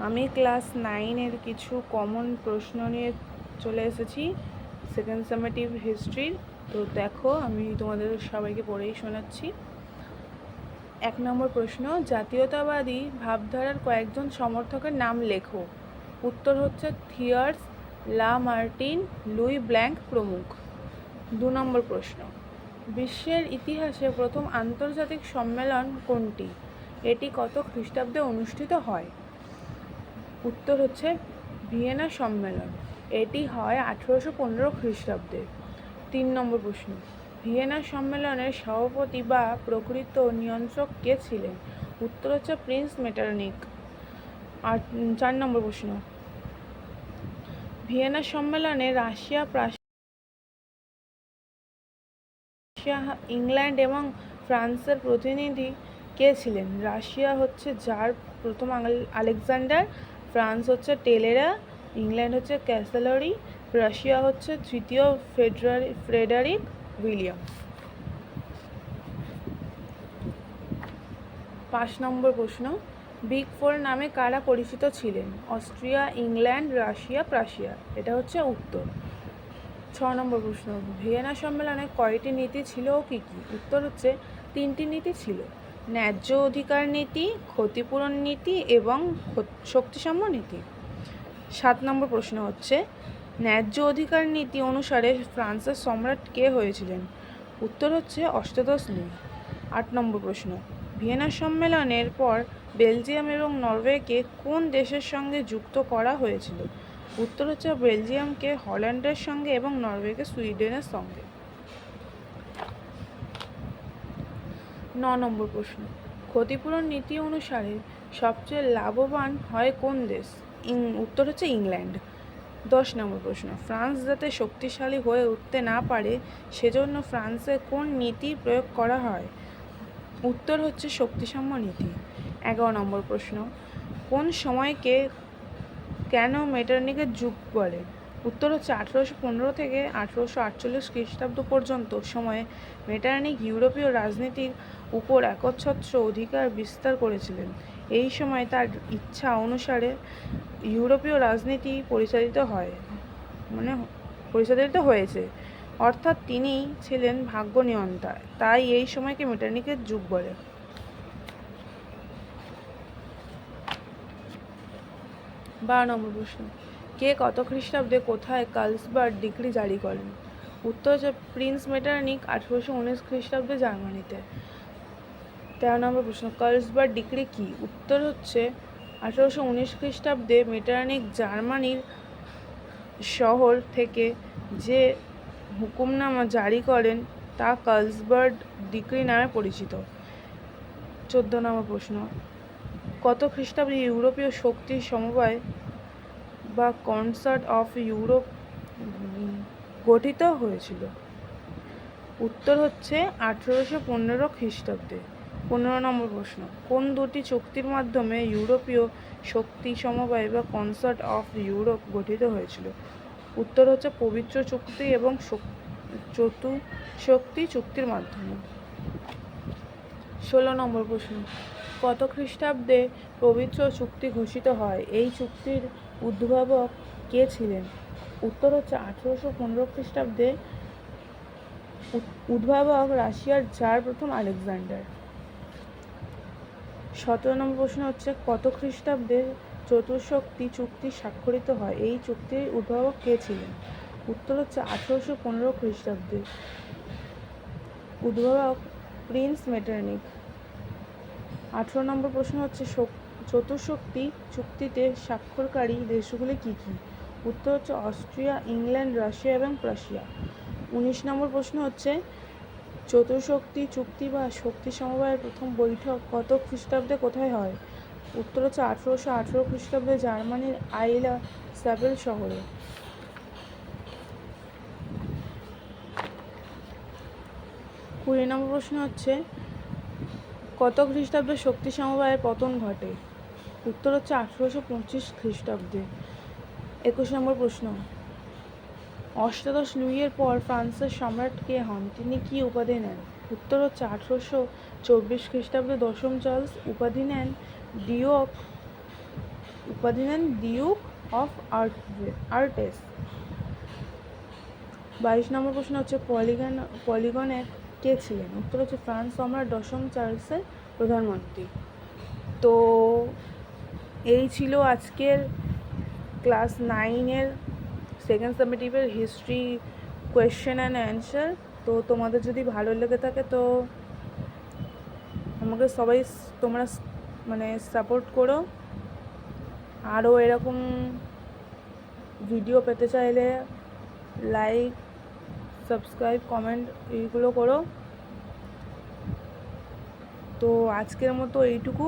আমি ক্লাস 9-এর কিছু কমন প্রশ্ন নিয়ে চলে এসেছি সেকেন্ড সামেটিভ হিস্ট্রির। তো দেখো, আমি তোমাদের সবাইকে পড়েই শোনাচ্ছি। 1 নম্বর প্রশ্ন, জাতীয়তাবাদী ভাবধারার কয়েকজন সমর্থকের নাম লেখো। উত্তর হচ্ছে থিয়ার্স, লা মার্টিন, লুই ব্ল্যাঙ্ক প্রমুখ। 2 নম্বর প্রশ্ন, বিশ্বের ইতিহাসে প্রথম আন্তর্জাতিক সম্মেলন কোনটি? এটি কত খ্রিস্টাব্দে অনুষ্ঠিত হয়? উত্তর হচ্ছে ভিয়েনা সম্মেলন। এটি হয় 1815 খ্রিস্টাব্দে। 3 নম্বর প্রশ্ন, ভিয়েনা সম্মেলনের সভাপতি বা প্রকৃত নিয়ন্ত্রক কে ছিলেন? উত্তর হচ্ছে প্রিন্স মেটারনিখ। আর 4 নম্বর প্রশ্ন, ভিয়েনা সম্মেলনে রাশিয়া, ইংল্যান্ড এবং ফ্রান্সের প্রতিনিধি কে ছিলেন? রাশিয়া হচ্ছে জার প্রথম আলেকজান্ডার, ফ্রান্স হচ্ছে টেলেরা, ইংল্যান্ড হচ্ছে ক্যাসেলরি, রাশিয়া হচ্ছে তৃতীয় ফ্রেডারিক উইলিয়াম। 5 নম্বর প্রশ্ন, বিগ ফোর নামে কারা পরিচিত ছিলেন? Austria, England, Russia, Prussia. এটা হচ্ছে উত্তর। 6 নম্বর প্রশ্ন, ভিয়েনা সম্মেলনে কয়টি নীতি ছিল ও কী কী? উত্তর হচ্ছে 3টি নীতি ছিল, ন্যায্য অধিকার নীতি, ক্ষতিপূরণ নীতি এবং শক্তিসাম্য নীতি। 7 নম্বর প্রশ্ন হচ্ছে, ন্যায্য অধিকার নীতি অনুসারে ফ্রান্সের সম্রাট কে হয়েছিলেন? উত্তর হচ্ছে অষ্টাদশ লুই। 8 নম্বর প্রশ্ন, ভিয়েনা সম্মেলনের পর বেলজিয়াম এবং নরওয়েকে কোন দেশের সঙ্গে যুক্ত করা হয়েছিল? উত্তর হচ্ছে বেলজিয়ামকে হল্যান্ডের সঙ্গে এবং নরওয়েকে সুইডেনের সঙ্গে। 9 নম্বর প্রশ্ন, ক্ষতিপূরণ নীতি অনুসারে সবচেয়ে লাভবান হয় কোন দেশ? উত্তর হচ্ছে ইংল্যান্ড। 10 নম্বর প্রশ্ন, ফ্রান্স যাতে শক্তিশালী হয়ে উঠতে না পারে সেজন্য ফ্রান্সে কোন নীতি প্রয়োগ করা হয়? উত্তর হচ্ছে শক্তিসাম্য নীতি। 11 নম্বর প্রশ্ন, কোন সময়কে কেন মেটারনিখের যুগ বলে? উত্তর হচ্ছে 1815 থেকে 1848 খ্রিস্টাব্দ পর্যন্ত সময়ে মেটারনিখ ইউরোপীয় রাজনীতির উপর একচ্ছত্র অধিকার বিস্তার করেছিলেন। এই সময় তার ইচ্ছা অনুসারে ইউরোপীয় রাজনীতি পরিচালিত হয়েছে, অর্থাৎ তিনি ছিলেন ভাগ্য নিয়ন্তা। তাই এই সময়কে মেটারনিখের যুগ বলে। 12 নম্বর প্রশ্ন, কে কত খ্রিস্টাব্দে কোথায় কার্লসবার্গ ডিক্রি জারি করেন? উত্তর হচ্ছে প্রিন্স মেটারনিখ 1819 খ্রিস্টাব্দে জার্মানিতে। 13 নম্বর প্রশ্ন, কার্লসবার্গ ডিক্রি কি? উত্তর হচ্ছে 1819 খ্রিস্টাব্দে মেটারনিখ জার্মানির শহর থেকে যে হুকুমনামা জারি করেন তা কার্লসবার্গ ডিক্রি নামে পরিচিত। 14 নম্বর প্রশ্ন, কত খ্রিস্টাব্দে ইউরোপীয় শক্তি সমবায় বা কনসার্ট অফ ইউরোপ গঠিত হয়েছিল? উত্তর হচ্ছে 1815 খ্রিস্টাব্দে। 15 নম্বর প্রশ্ন, কোন দুটি চুক্তির মাধ্যমে ইউরোপীয় শক্তি সমবায় বা কনসার্ট অফ ইউরোপ গঠিত হয়েছিল? উত্তর হচ্ছে পবিত্র চুক্তি এবং চতুশক্তি চুক্তির মাধ্যমে। 16 নম্বর প্রশ্ন, কত খ্রিস্টাব্দে পবিত্র চুক্তি ঘোষিত হয়? এই চুক্তির উদ্ভাবক কে ছিলেন? উত্তর হচ্ছে 1815 খ্রিস্টাব্দে। উদ্ভাবক রাশিয়ার জার প্রথম আলেকজান্ডার। 17 নম্বর প্রশ্ন হচ্ছে, কত খ্রিস্টাব্দে চতুশক্তি চুক্তি স্বাক্ষরিত হয়? এই চুক্তির উদ্ভাবক কে ছিলেন? উত্তর হচ্ছে 1815 খ্রিস্টাব্দে। উদ্ভাবক প্রিন্স মেটারনিখ। 18 নম্বর প্রশ্ন হচ্ছে, চতুশক্তি চুক্তিতে স্বাক্ষরকারী দেশগুলি কী কী? উত্তর হচ্ছে অস্ট্রিয়া, ইংল্যান্ড, রাশিয়া এবং প্রাশিয়া। 19 নম্বর প্রশ্ন হচ্ছে, চতুশক্তি চুক্তি বা শক্তি সমবায়ের প্রথম বৈঠক কত খ্রিস্টাব্দে কোথায় হয়? উত্তর হচ্ছে 1818 খ্রিস্টাব্দে জার্মানির আইলা স্যাবেল শহরে। 20 নম্বর প্রশ্ন হচ্ছে, কত খ্রিস্টাব্দে শক্তি সমবায়ের পতন ঘটে? উত্তর হচ্ছে 1825 খ্রিস্টাব্দে। 21 নম্বর প্রশ্ন, অষ্টাদশ লুইয়ের পর ফ্রান্সের সম্রাট কে হন? তিনি কি উপাধি নেন? উত্তর হচ্ছে 1824 খ্রিস্টাব্দে দশম চার্লস উপাধি নেন ডিউক উপাধি নেন ডিউক অফ আর্টেস। 22 নম্বর প্রশ্ন হচ্ছে পলিগনের কে ছিলেন? উত্তর হচ্ছে ফ্রান্স সম্রাট দশম চার্লসের প্রধানমন্ত্রী। তো এই ছিল আজকের ক্লাস 9-এর সেকেন্ড সামেটিভের হিস্ট্রি কোয়েশ্চেন অ্যান্ড অ্যান্সার। তো তোমাদের যদি ভালো লেগে থাকে তো আমাকে সবাই তোমরা মানে সাপোর্ট করো। আরও এরকম ভিডিও পেতে চাইলে লাইক, সাবস্ক্রাইব, কমেন্ট এইগুলো করো। তো আজকের মতো এইটুকু।